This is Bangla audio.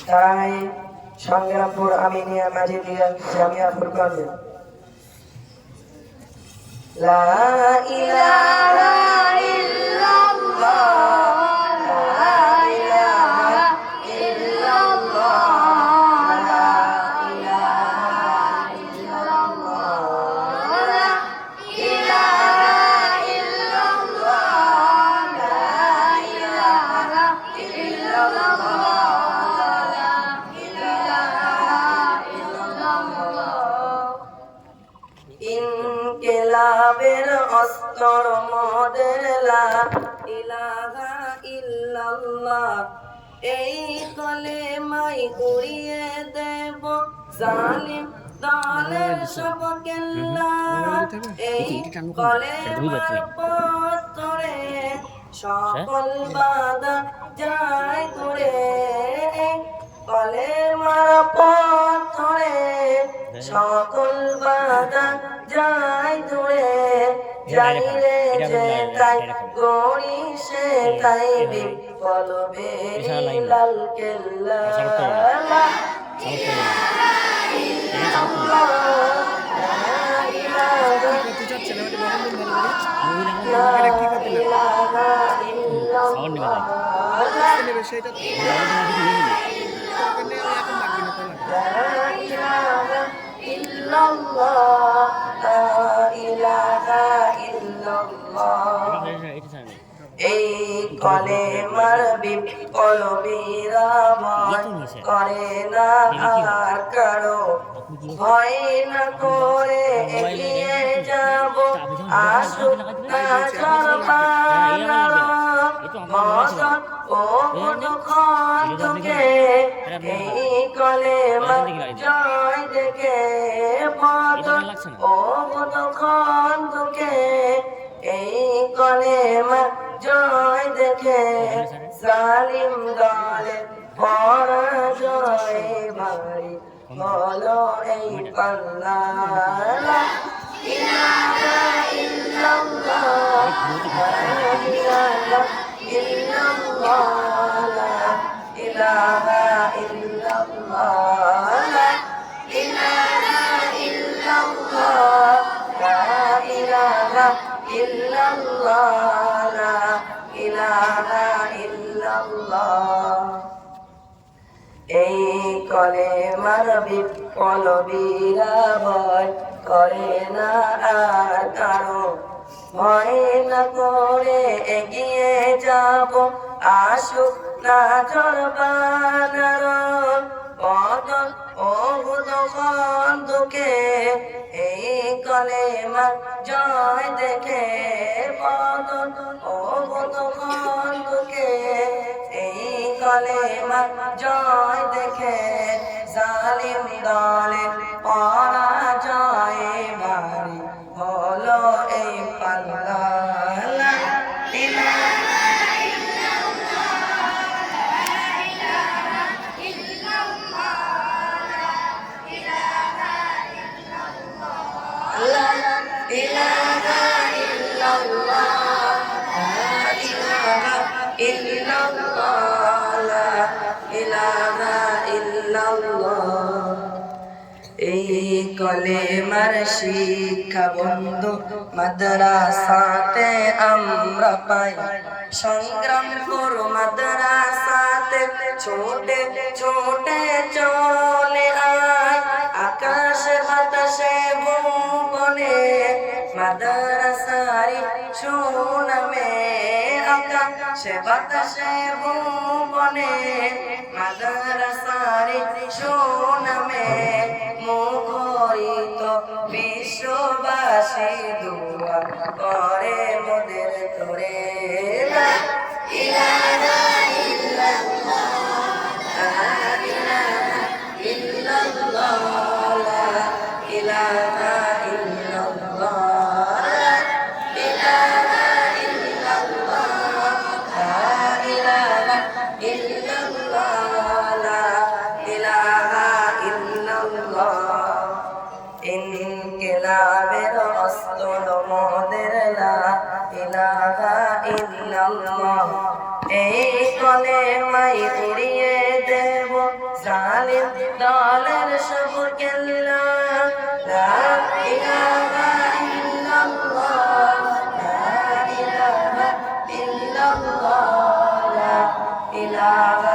তারাই সংগ্রামপুর আমিনিয়া মাজিদিয়া জামিয়া ফুরকান। লা ইলাহা ইল্লাল্লাহ, লা ইলাহা ইল্লাল্লাহ, লা ইলাহা ইল্লাল্লাহ, লা ইলাহা ইল্লাল্লাহ, লা ইলাহা ইল্লাল্লাহ। ইনকিলাবের অস্ত্র মোদের লা ইলাহা ইল্লাল্লাহ, এই কলেমাই উড়িয়ে দেব জালিম দলের সব কেল্লা। এই কলেমার পথ ধরে সকল বাধা যায় দূরে, কলেমার পথ ধরে সকল বাধা যায় দূরে। জানি রে যে তাই গড়ি সে তাই বিফল বেরিলাল কেল্লা। লা ইলাহা ইল্লাল্লাহ, লা ইলাহা এই কলেমার বিফল বিরাময় করে না আর কারো, ভয় না করে এগিয়ে যাব আসুক না জরবানার মদন ও দুঃখন থেকে। এই কলেমার জয় দেখে মদন ও দুঃখন থেকে, এই কলেমার জয় দেখে জালিম দলের পরাজয় ভারী হলো এই পাল্লা। লা ইলাহা ইল্লাল্লাহ, লা ইলাহা ইল্লাল্লাহ, লা ইলাহা ইল্লাল্লাহ, লা ইলাহা ইল্লাল্লাহ, লা ইলাহা ইল্লাল্লাহ, লা ইলাহা ইল্লাল্লাহ। এই কলেমার বিফল বিরাময় করে না আর কারো, ভয় না করে এগিয়ে যাব আসুক না জরবানার মদন ও দুঃখন দুঃখে। এই কলেমার জয় দেখে মদন ও দুঃখন দুঃখে, এই কলেমার জয় দেখে জালিম দলের পরাজয় ভারী হলো এই পাল্লা। লা ইলাহা ইল্লাল্লাহ, লা ইলাহা ইল্লাল্লাহ, লা ইলাহা ইল্লাল্লাহ, লা ইলাহা ইল্লাল্লাহ, লা ইলাহা ইল্লাল্লাহ, লা ইলাহা ইল্লাল্লাহ। এই কলেমার শিক্ষা বন্ধু মাদ্রাসাতে আমরা পাই, সংগ্রামপুর মাদ্রাসাতে ছোটে ছোটে চলে আয়। আকাশে বাতাসে ভুবনে মাদ্রাসারি সুনামে, আকাশে বাতাসে ভুবনে মাদ্রাসারি সুনামে। মুখরিত বিশ্ববাসী দুয়া করে মোদের করে। লা ইলাহা ইল্লাল্লাহ, লা ইলাহা ইল্লাল্লাহ, লা ইলাহা ইল্লাল্লাহ, লা ইলাহা ইল্লাল্লাহ, লা ইলাহা ইল্লাল্লাহ, লা ইলাহা ইল্লাল্লাহ। ইনকিলাবের অস্ত্র মোদের লা ইল্লাল্লাহ এই কলেমাই উড়িয়ে দেব জালিম দলের সব কেল্লা লা ইলাহা ইল্লাল্লাহ লা ইলাহা ইল্লাল্লাহ লা ইলাহা